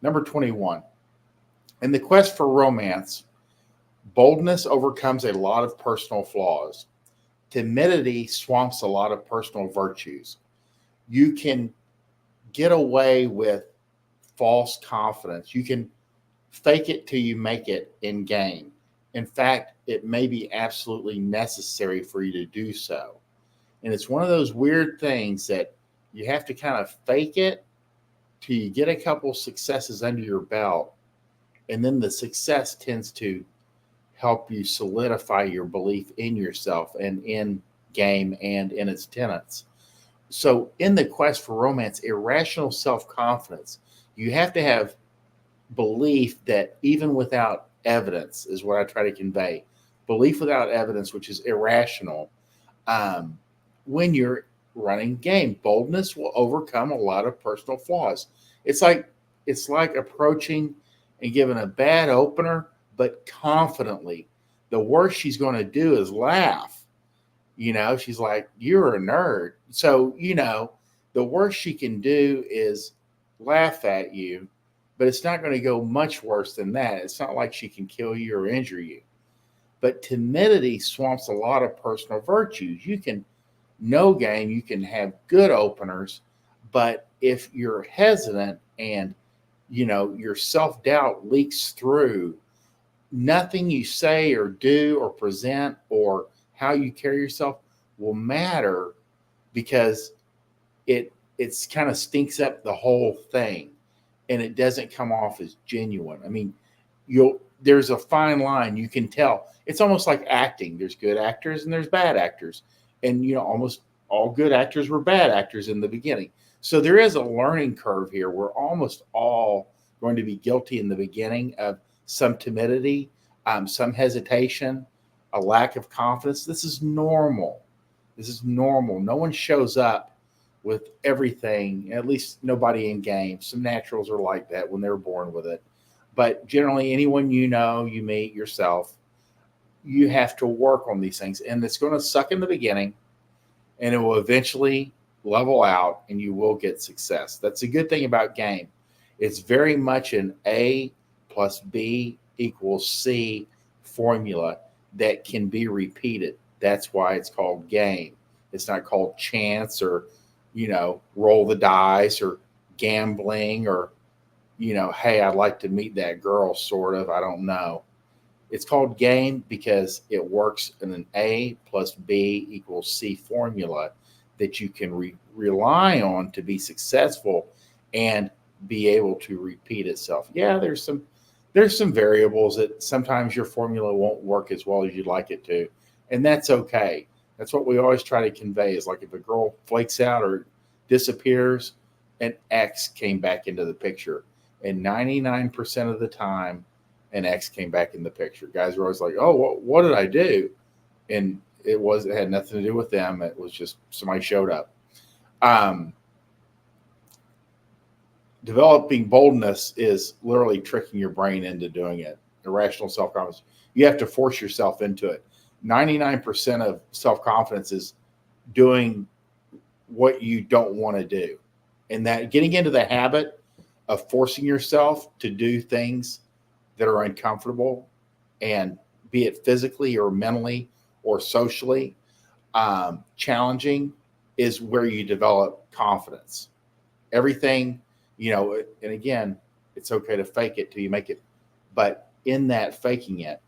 Number 21. In the quest for romance, boldness overcomes a lot of personal flaws. Timidity swamps a lot of personal virtues. You can get away with false confidence. You can fake it till you make it in game. In fact, it may be absolutely necessary for you to do so. And it's one of those weird things that you have to kind of fake it till you get a couple successes under your belt. And then the success tends to help you solidify your belief in yourself and in game and in its tenets. So in the quest for romance, irrational self-confidence, you have to have belief that even without evidence is what I try to convey. Belief without evidence, which is irrational. When you're running game, boldness will overcome a lot of personal flaws. It's like approaching and giving a bad opener, but confidently. The worst she's going to do is laugh. She's like, "You're a nerd." So, the worst she can do is laugh at you, but it's not going to go much worse than that. It's not like she can kill you or injure you. But timidity swamps a lot of personal virtues. You can know game, you can have good openers, but if you're hesitant and your self-doubt leaks through, nothing you say or do or present or how you carry yourself will matter, because it's kind of stinks up the whole thing and it doesn't come off as genuine. I mean, there's a fine line. You can tell. It's almost like acting. There's good actors and there's bad actors. And, almost all good actors were bad actors in the beginning. So there is a learning curve here. We're almost all going to be guilty in the beginning of some timidity, some hesitation, a lack of confidence. This is normal. No one shows up with everything, at least nobody in game. Some naturals are like that when they're born with it. But generally, anyone you meet yourself, you have to work on these things. And it's going to suck in the beginning, and it will eventually level out, and you will get success. That's a good thing about game. It's very much an A plus B equals C formula that can be repeated. That's why it's called game. It's not called chance or, roll the dice or gambling or, hey, I'd like to meet that girl, sort of. I don't know. It's called game because it works in an A plus B equals C formula that you can rely on to be successful and be able to repeat itself. Yeah, there's some variables that sometimes your formula won't work as well as you'd like it to, and that's okay. That's what we always try to convey, is like if a girl flakes out or disappears, an X came back into the picture. And 99% of the time, an X came back in the picture. Guys are always like, "Oh, what did I do?" And it had nothing to do with them. It was just somebody showed up. Developing boldness is literally tricking your brain into doing it. Irrational self-confidence. You have to force yourself into it. 99% of self-confidence is doing what you don't want to do. And that getting into the habit of forcing yourself to do things that are uncomfortable, and be it physically or mentally or socially challenging, is where you develop confidence. Everything, and again, it's okay to fake it till you make it. But in that faking it,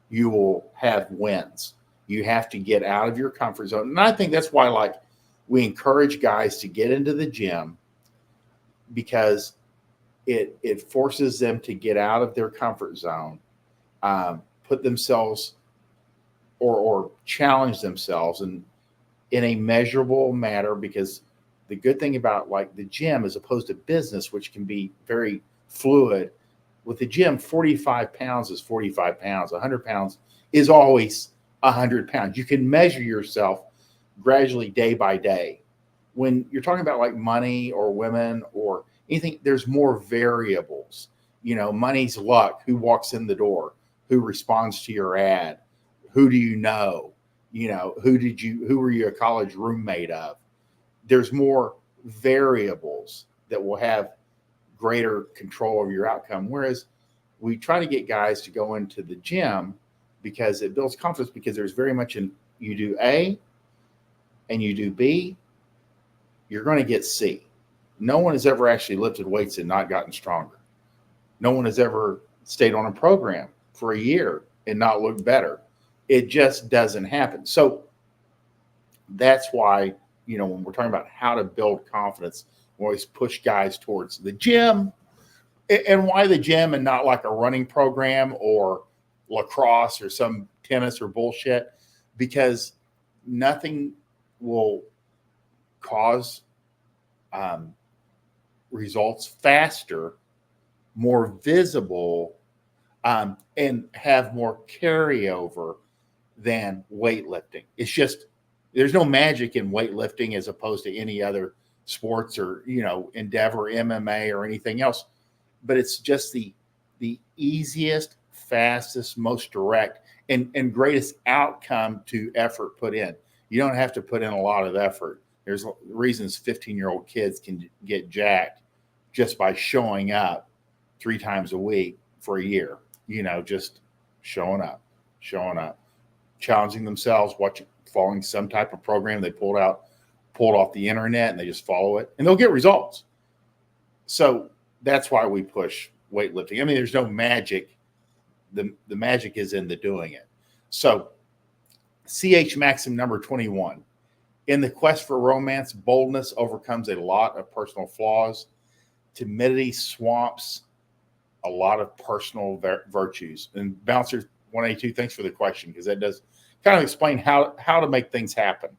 you will have wins. You have to get out of your comfort zone. And I think that's why, we encourage guys to get into the gym, because it forces them to get out of their comfort zone, put themselves or challenge themselves in a measurable manner. Because the good thing about the gym, as opposed to business, which can be very fluid, with the gym, 45 pounds is 45 pounds. 100 pounds is always 100 pounds. You can measure yourself gradually day by day. When you're talking about money or women or anything, there's more variables. Money's luck. Who walks in the door? Who responds to your ad? Who do you know? Who were you a college roommate of? There's more variables that will have greater control over your outcome. Whereas we try to get guys to go into the gym because it builds confidence, because there's very much you do A and you do B, you're going to get C. No one has ever actually lifted weights and not gotten stronger. No one has ever stayed on a program for a year and not looked better. It just doesn't happen. So that's why, when we're talking about how to build confidence, we always push guys towards the gym. And why the gym and not like a running program or lacrosse or some tennis or bullshit? Because nothing will cause results faster, more visible, and have more carryover than weightlifting. It's just, there's no magic in weightlifting as opposed to any other sports or, endeavor, MMA or anything else. But it's just the easiest, fastest, most direct, and greatest outcome to effort put in. You don't have to put in a lot of effort. There's reasons 15-year-old kids can get jacked just by showing up 3 times a week for a year, just showing up, challenging themselves, following some type of program they pulled off the internet, and they just follow it, and they'll get results. So that's why we push weightlifting. I mean, there's no magic. The magic is in the doing it. So CH Maxim number 21. In the quest for romance, boldness overcomes a lot of personal flaws. Timidity swamps a lot of personal virtues. And Bouncer 182, thanks for the question, because that does kind of explain how to make things happen.